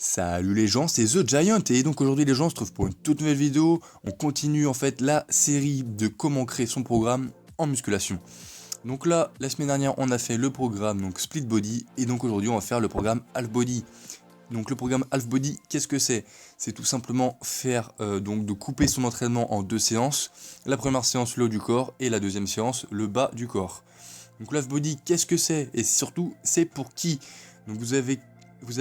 Salut les gens, c'est The Giant et donc aujourd'hui les gens on se trouve pour une toute nouvelle vidéo. On continue en fait la série de comment créer son programme en musculation. Donc là, la semaine dernière on a fait le programme donc Split Body et donc aujourd'hui on va faire le programme Half Body. Donc le programme Half Body, qu'est-ce que c'est? C'est tout simplement faire donc de couper son entraînement en deux séances. La première séance le haut du corps et la deuxième séance le bas du corps. Donc l'Half Body, qu'est-ce que c'est? Et surtout, c'est pour qui? Donc vous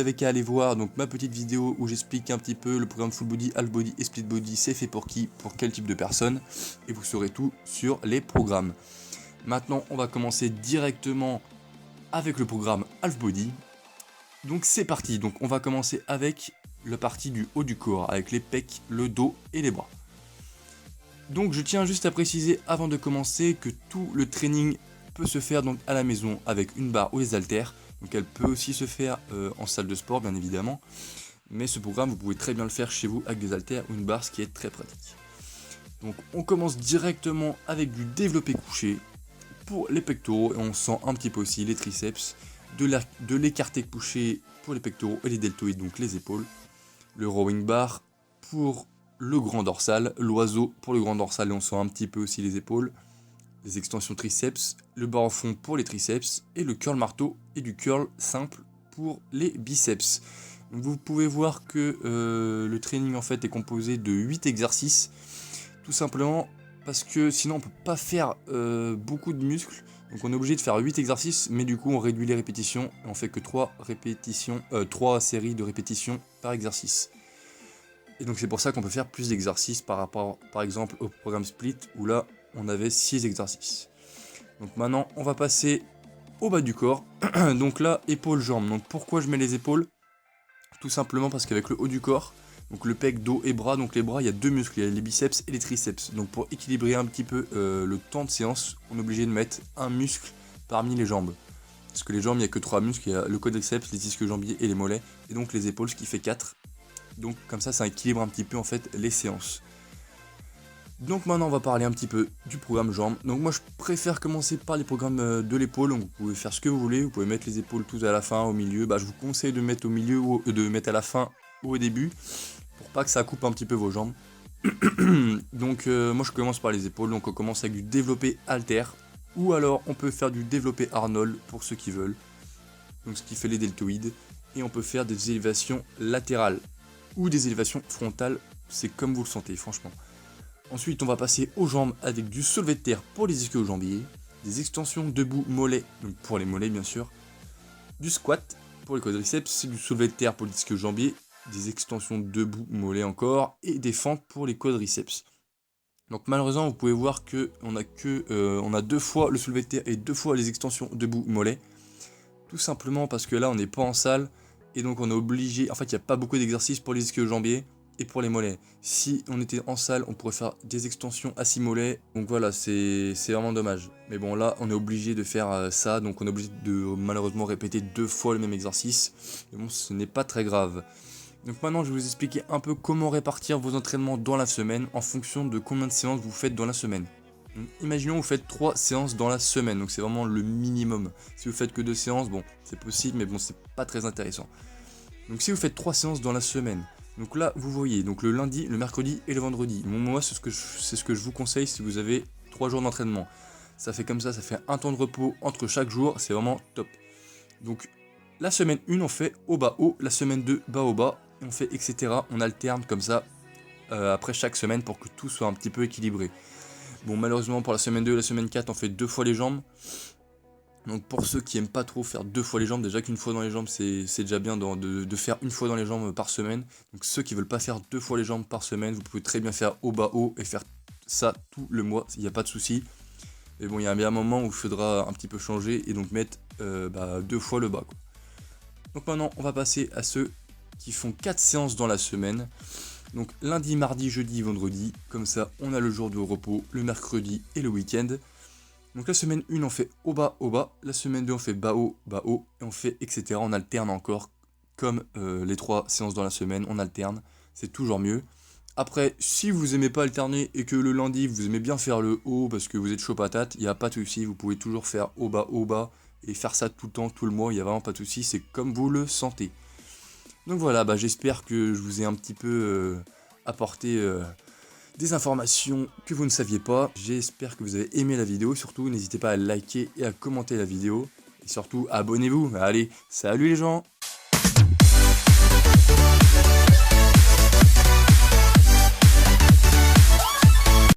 avez qu'à aller voir donc ma petite vidéo où j'explique un petit peu le programme Full Body, Half Body et Split Body, c'est fait pour qui, pour quel type de personne, et vous saurez tout sur les programmes. Maintenant, on va commencer directement avec le programme Half Body. Donc c'est parti, donc on va commencer avec la partie du haut du corps, avec les pecs, le dos et les bras. Donc je tiens juste à préciser avant de commencer que tout le training peut se faire donc à la maison avec une barre ou les haltères. Donc elle peut aussi se faire en salle de sport bien évidemment. Mais ce programme vous pouvez très bien le faire chez vous avec des haltères ou une barre, ce qui est très pratique. Donc on commence directement avec du développé couché pour les pectoraux et on sent un petit peu aussi les triceps, de l'écarté couché pour les pectoraux et les deltoïdes, donc les épaules, le rowing bar pour le grand dorsal, l'oiseau pour le grand dorsal et on sent un petit peu aussi les épaules, les extensions triceps, le bar au fond pour les triceps et le curl marteau et du curl simple pour les biceps. Donc vous pouvez voir que le training en fait est composé de 8 exercices, tout simplement parce que sinon on peut pas faire beaucoup de muscles. Donc on est obligé de faire 8 exercices, mais du coup on réduit les répétitions et on fait que 3 séries de répétitions par exercice. Et donc c'est pour ça qu'on peut faire plus d'exercices par rapport par exemple au programme Split où là on avait 6 exercices. Donc maintenant on va passer au bas du corps. Donc là épaules jambes. Donc pourquoi je mets les épaules? Tout simplement parce qu'avec le haut du corps, donc le pec, dos et bras, donc les bras il y a deux muscles, il y a les biceps et les triceps. Donc pour équilibrer un petit peu le temps de séance, on est obligé de mettre un muscle parmi les jambes. Parce que les jambes il n'y a que 3 muscles, il y a le quadriceps, les ischio-jambiers et les mollets. Et donc les épaules ce qui fait 4. Donc comme ça équilibre un petit peu en fait les séances. Donc maintenant on va parler un petit peu du programme jambes. Donc moi je préfère commencer par les programmes de l'épaule. Donc vous pouvez faire ce que vous voulez, vous pouvez mettre les épaules toutes à la fin, au milieu. Je vous conseille de mettre au milieu ou de mettre à la fin ou au début pour pas que ça coupe un petit peu vos jambes. Donc moi je commence par les épaules. Donc on commence avec du développé halter ou alors on peut faire du développé Arnold pour ceux qui veulent. Donc ce qui fait les deltoïdes et on peut faire des élévations latérales ou des élévations frontales, c'est comme vous le sentez franchement. Ensuite, on va passer aux jambes avec du soulevé de terre pour les ischio-jambiers, des extensions debout mollets, donc pour les mollets bien sûr, du squat pour les quadriceps, du soulevé de terre pour les ischio-jambiers, des extensions debout mollets encore, et des fentes pour les quadriceps. Donc malheureusement, vous pouvez voir que on a 2 fois le soulevé de terre et 2 fois les extensions debout mollets, tout simplement parce que là on n'est pas en salle, et donc on est obligé, en fait il n'y a pas beaucoup d'exercices pour les ischio-jambiers, et pour les mollets. Si on était en salle, on pourrait faire des extensions à 6 mollets. Donc voilà, c'est vraiment dommage. Mais bon, là, on est obligé de faire ça. Donc on est obligé de malheureusement répéter 2 fois le même exercice. Mais bon, ce n'est pas très grave. Donc maintenant, je vais vous expliquer un peu comment répartir vos entraînements dans la semaine en fonction de combien de séances vous faites dans la semaine. Donc, imaginons vous faites 3 séances dans la semaine. Donc c'est vraiment le minimum. Si vous faites que 2 séances, bon, c'est possible, mais bon, c'est pas très intéressant. Donc si vous faites 3 séances dans la semaine, donc là, vous voyez, donc le lundi, le mercredi et le vendredi. Bon, moi, c'est ce que je vous conseille si vous avez 3 jours d'entraînement. Ça fait comme ça fait un temps de repos entre chaque jour, c'est vraiment top. Donc, la semaine 1, on fait haut bas haut, la semaine 2, bas au bas, et on fait etc. On alterne comme ça après chaque semaine pour que tout soit un petit peu équilibré. Bon, malheureusement, pour la semaine 2 et la semaine 4, on fait 2 fois les jambes. Donc pour ceux qui aiment pas trop faire 2 fois les jambes, déjà qu'une fois dans les jambes c'est déjà bien de faire une fois dans les jambes par semaine. Donc ceux qui veulent pas faire 2 fois les jambes par semaine, vous pouvez très bien faire haut bas haut et faire ça tout le mois, il n'y a pas de souci. Mais bon, il y a bien un moment où il faudra un petit peu changer et donc mettre 2 fois le bas, quoi. Donc maintenant on va passer à ceux qui font 4 séances dans la semaine. Donc lundi, mardi, jeudi, vendredi, comme ça on a le jour de repos, le mercredi et le week-end. Donc la semaine 1 on fait haut bas, la semaine 2 on fait bas haut, et on fait etc. On alterne encore, comme les 3 séances dans la semaine, on alterne, c'est toujours mieux. Après, si vous aimez pas alterner et que le lundi vous aimez bien faire le haut parce que vous êtes chaud patate, il n'y a pas de souci, vous pouvez toujours faire haut bas, et faire ça tout le temps, tout le mois, il n'y a vraiment pas de souci, c'est comme vous le sentez. Donc voilà, bah, j'espère que je vous ai un petit peu apporté des informations que vous ne saviez pas. J'espère que vous avez aimé la vidéo. Surtout, n'hésitez pas à liker et à commenter la vidéo. Et surtout, abonnez-vous. Allez, salut les gens!